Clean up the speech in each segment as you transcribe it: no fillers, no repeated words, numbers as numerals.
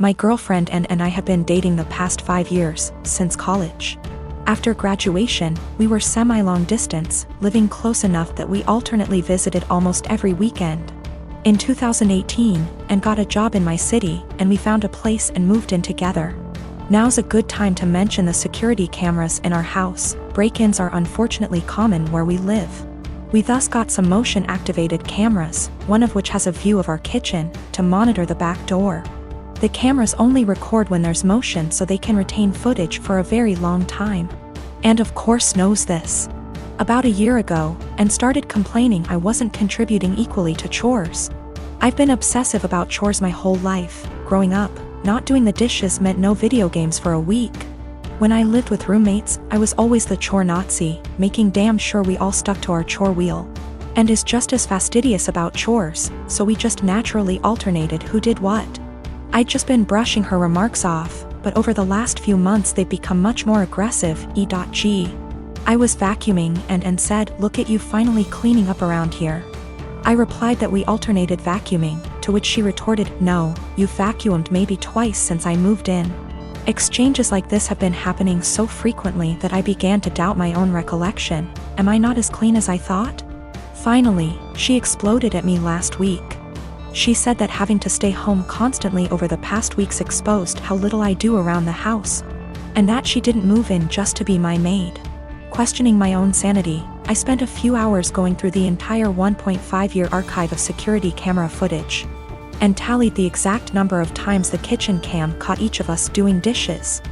My girlfriend and I have been dating the past 5 years, since college. After graduation, we were semi-long distance, living close enough that we alternately visited almost every weekend. In 2018, and got a job in my city, and we found a place and moved in together. Now's a good time to mention the security cameras in our house. Break-ins are unfortunately common where we live. We thus got some motion-activated cameras, one of which has a view of our kitchen, to monitor the back door. The cameras only record when there's motion so they can retain footage for a very long time. And of course knows this. About a year ago, and started complaining I wasn't contributing equally to chores. I've been obsessive about chores my whole life. Growing up, not doing the dishes meant no video games for a week. When I lived with roommates, I was always the chore Nazi, making damn sure we all stuck to our chore wheel. And is just as fastidious about chores, so we just naturally alternated who did what. I'd just been brushing her remarks off, but over the last few months they've become much more aggressive. E.g. I was vacuuming and said, "Look at you finally cleaning up around here." I replied that we alternated vacuuming, to which she retorted, "No, you've vacuumed maybe twice since I moved in." Exchanges like this have been happening so frequently that I began to doubt my own recollection. Am I not as clean as I thought? Finally, she exploded at me last week. She said that having to stay home constantly over the past weeks exposed how little I do around the house, and that she didn't move in just to be my maid. Questioning my own sanity, I spent a few hours going through the entire 1.5-year archive of security camera footage, and tallied the exact number of times the kitchen cam caught each of us doing dishes.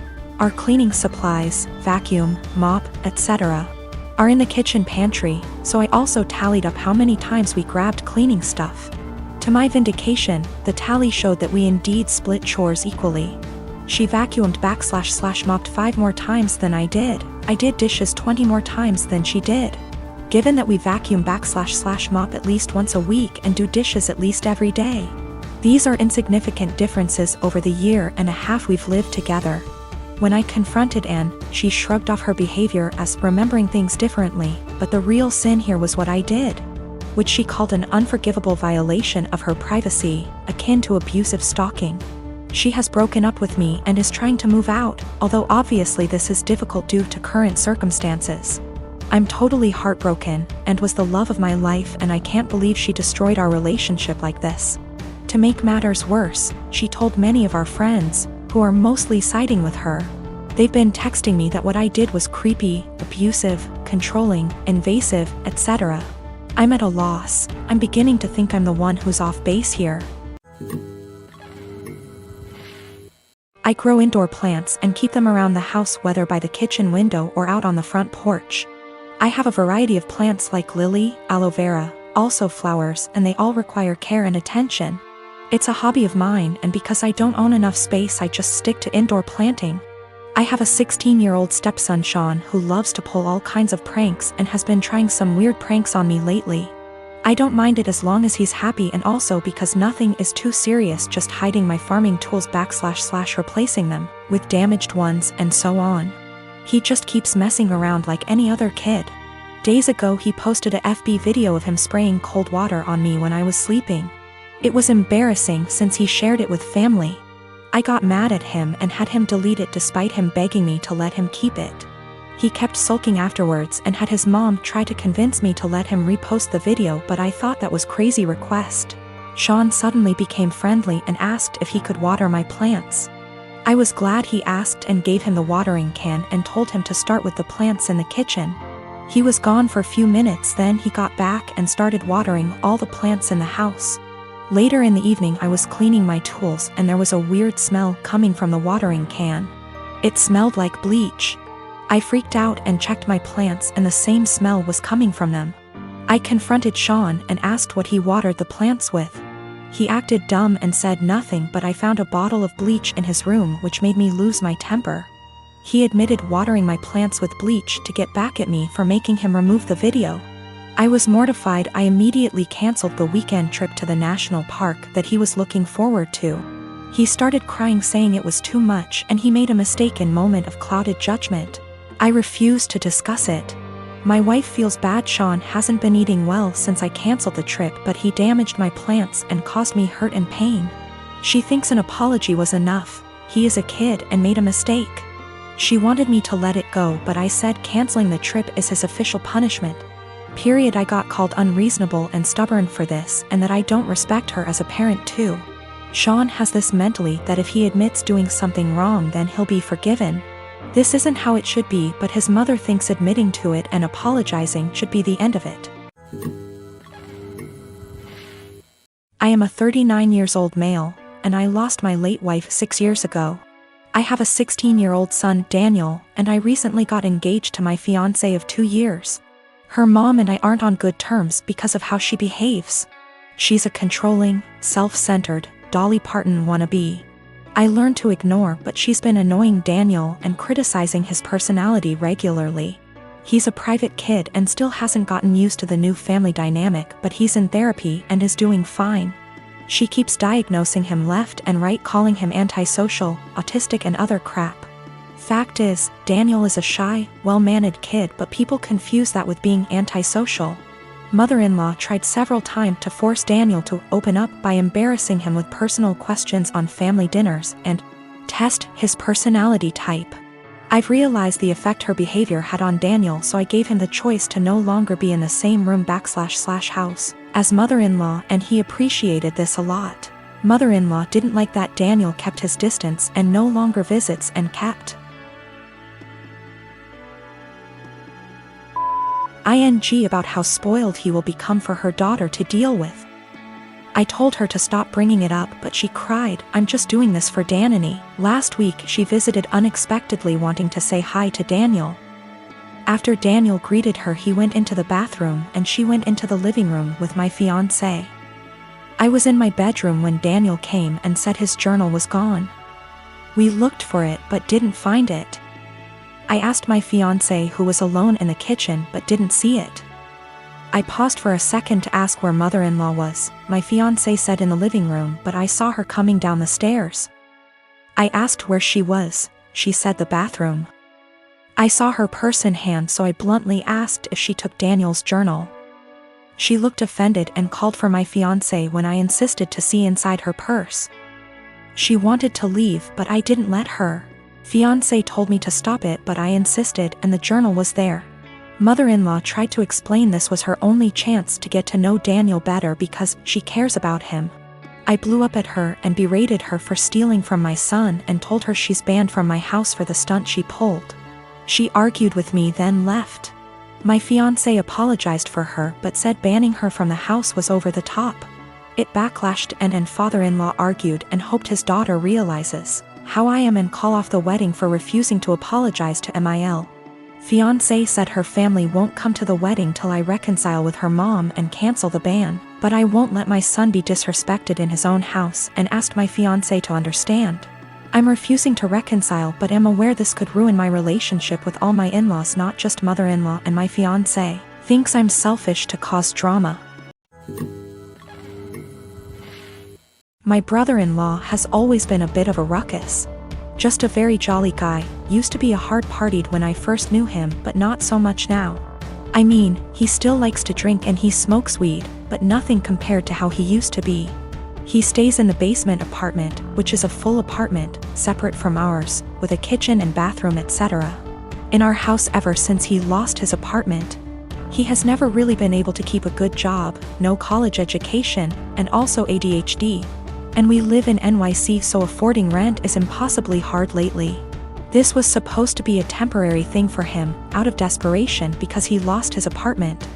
Our cleaning supplies, vacuum, mop, etc., are in the kitchen pantry, so I also tallied up how many times we grabbed cleaning stuff. To my vindication, the tally showed that we indeed split chores equally. She vacuumed / mopped 5 more times than I did. I did dishes 20 more times than she did. Given that we vacuum / mop at least once a week and do dishes at least every day, these are insignificant differences over the year and a half we've lived together. When I confronted Anne, she shrugged off her behavior as remembering things differently, but the real sin here was what I did, which she called an unforgivable violation of her privacy, akin to abusive stalking. She has broken up with me and is trying to move out, although obviously this is difficult due to current circumstances. I'm totally heartbroken, and was the love of my life, and I can't believe she destroyed our relationship like this. To make matters worse, she told many of our friends, who are mostly siding with her. They've been texting me that what I did was creepy, abusive, controlling, invasive, etc. I'm at a loss. I'm beginning to think I'm the one who's off base here. I grow indoor plants and keep them around the house, whether by the kitchen window or out on the front porch. I have a variety of plants like lily, aloe vera, also flowers, and they all require care and attention. It's a hobby of mine, and because I don't own enough space I just stick to indoor planting. I have a 16-year-old stepson Sean who loves to pull all kinds of pranks and has been trying some weird pranks on me lately. I don't mind it as long as he's happy, and also because nothing is too serious, just hiding my farming tools / replacing them with damaged ones and so on. He just keeps messing around like any other kid. Days ago he posted a FB video of him spraying cold water on me when I was sleeping. It was embarrassing since he shared it with family. I got mad at him and had him delete it despite him begging me to let him keep it. He kept sulking afterwards and had his mom try to convince me to let him repost the video, but I thought that was crazy request. Sean suddenly became friendly and asked if he could water my plants. I was glad he asked and gave him the watering can and told him to start with the plants in the kitchen. He was gone for a few minutes, then he got back and started watering all the plants in the house. Later in the evening I was cleaning my tools and there was a weird smell coming from the watering can. It smelled like bleach. I freaked out and checked my plants, and the same smell was coming from them. I confronted Sean and asked what he watered the plants with. He acted dumb and said nothing, but I found a bottle of bleach in his room, which made me lose my temper. He admitted watering my plants with bleach to get back at me for making him remove the video. I was mortified. I immediately canceled the weekend trip to the national park that he was looking forward to. He started crying, saying it was too much and he made a mistake in moment of clouded judgment. I refused to discuss it. My wife feels bad. Sean hasn't been eating well since I canceled the trip, but he damaged my plants and caused me hurt and pain. She thinks an apology was enough. He is a kid and made a mistake. She wanted me to let it go, but I said canceling the trip is his official punishment. I got called unreasonable and stubborn for this, and that I don't respect her as a parent too. Sean has this mentally that if he admits doing something wrong then he'll be forgiven. This isn't how it should be, but his mother thinks admitting to it and apologizing should be the end of it. I am a 39-year-old male, and I lost my late wife 6 years ago. I have a 16-year-old son, Daniel, and I recently got engaged to my fiancé of 2 years. Her mom and I aren't on good terms because of how she behaves. She's a controlling, self-centered, Dolly Parton wannabe. I learned to ignore, but she's been annoying Daniel and criticizing his personality regularly. He's a private kid and still hasn't gotten used to the new family dynamic, but he's in therapy and is doing fine. She keeps diagnosing him left and right, calling him antisocial, autistic and other crap. Fact is, Daniel is a shy, well-mannered kid, but people confuse that with being antisocial. Mother-in-law tried several times to force Daniel to open up by embarrassing him with personal questions on family dinners and test his personality type. I've realized the effect her behavior had on Daniel, so I gave him the choice to no longer be in the same room / house as mother-in-law, and he appreciated this a lot. Mother-in-law didn't like that Daniel kept his distance and no longer visits and kept ing about how spoiled he will become for her daughter to deal with. I told her to stop bringing it up, but she cried, "I'm just doing this for Danny." Last week she visited unexpectedly, wanting to say hi to Daniel. After Daniel greeted her, he went into the bathroom and she went into the living room with my fiancé. I was in my bedroom when Daniel came and said his journal was gone. We looked for it but didn't find it. I asked my fiancé, who was alone in the kitchen, but didn't see it. I paused for a second to ask where mother-in-law was. My fiancé said in the living room, but I saw her coming down the stairs. I asked where she was. She said the bathroom. I saw her purse in hand, so I bluntly asked if she took Daniel's journal. She looked offended and called for my fiancé when I insisted to see inside her purse. She wanted to leave, but I didn't let her. Fiancé told me to stop it, but I insisted, and the journal was there. Mother-in-law tried to explain this was her only chance to get to know Daniel better because she cares about him. I blew up at her and berated her for stealing from my son and told her she's banned from my house for the stunt she pulled. She argued with me, then left. My fiancé apologized for her but said banning her from the house was over the top. It backlashed and father-in-law argued and hoped his daughter realizes how I am and call off the wedding for refusing to apologize to Mil. Fiancé said her family won't come to the wedding till I reconcile with her mom and cancel the ban, but I won't let my son be disrespected in his own house and asked my fiancé to understand. I'm refusing to reconcile, but am aware this could ruin my relationship with all my in-laws, not just mother-in-law, and my fiancé thinks I'm selfish to cause drama. My brother-in-law has always been a bit of a ruckus. Just a very jolly guy, used to be a hard-partied when I first knew him, but not so much now. I mean, he still likes to drink and he smokes weed, but nothing compared to how he used to be. He stays in the basement apartment, which is a full apartment, separate from ours, with a kitchen and bathroom etc. In our house ever since he lost his apartment. He has never really been able to keep a good job, no college education, and also ADHD. And we live in NYC, so affording rent is impossibly hard lately. This was supposed to be a temporary thing for him, out of desperation because he lost his apartment.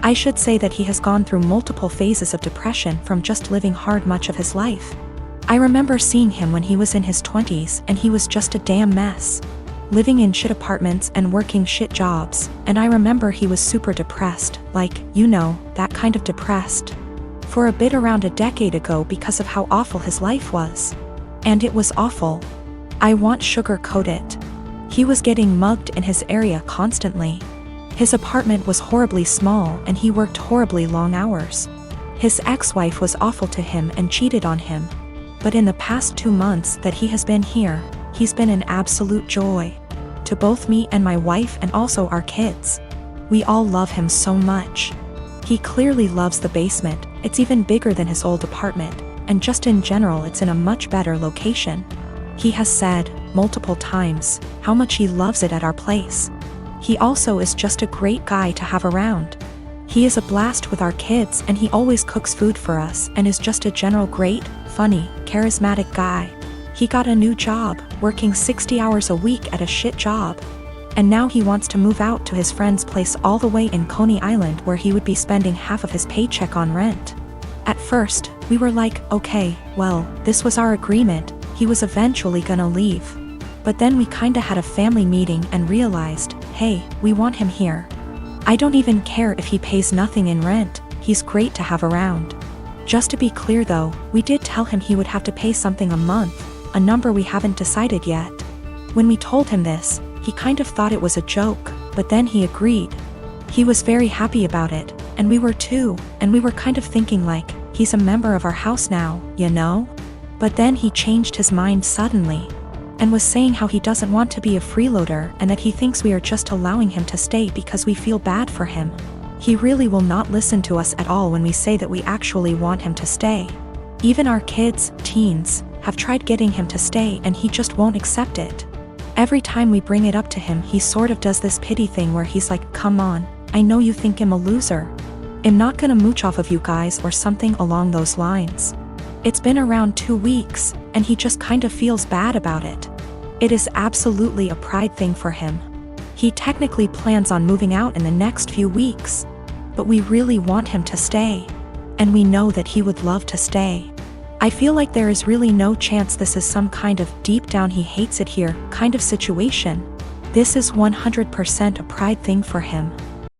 I should say that he has gone through multiple phases of depression from just living hard much of his life. I remember seeing him when he was in his 20s and he was just a damn mess. Living in shit apartments and working shit jobs, and I remember he was super depressed, like, you know, that kind of depressed. For a bit around a decade ago because of how awful his life was. And it was awful. I won't sugarcoat it. He was getting mugged in his area constantly. His apartment was horribly small and he worked horribly long hours. His ex-wife was awful to him and cheated on him. But in the past 2 months that he has been here, he's been an absolute joy. To both me and my wife and also our kids. We all love him so much. He clearly loves the basement, it's even bigger than his old apartment. and just in general it's in a much better location. He has said, multiple times, how much he loves it at our place. He also is just a great guy to have around. He is a blast with our kids and he always cooks food for us and is just a general great, funny, charismatic guy. He got a new job, working 60 hours a week at a shit job. And now he wants to move out to his friend's place all the way in Coney Island where he would be spending half of his paycheck on rent. At first, we were like, okay, well, this was our agreement, he was eventually gonna leave. But then we kinda had a family meeting and realized, hey, we want him here. I don't even care if he pays nothing in rent, he's great to have around. Just to be clear though, we did tell him he would have to pay something a month, a number we haven't decided yet. When we told him this, he kind of thought it was a joke, but then he agreed. He was very happy about it, and we were too, and we were kind of thinking like, he's a member of our house now, you know? But then he changed his mind suddenly, and was saying how he doesn't want to be a freeloader and that he thinks we are just allowing him to stay because we feel bad for him. He really will not listen to us at all when we say that we actually want him to stay. Even our kids, teens, have tried getting him to stay and he just won't accept it. Every time we bring it up to him he sort of does this pity thing where he's like, come on, I know you think I'm a loser. I'm not gonna mooch off of you guys or something along those lines. It's been around 2 weeks, and he just kind of feels bad about it. It is absolutely a pride thing for him. He technically plans on moving out in the next few weeks, but we really want him to stay. And we know that he would love to stay. I feel like there is really no chance this is some kind of deep down he hates it here kind of situation. This is 100% a pride thing for him.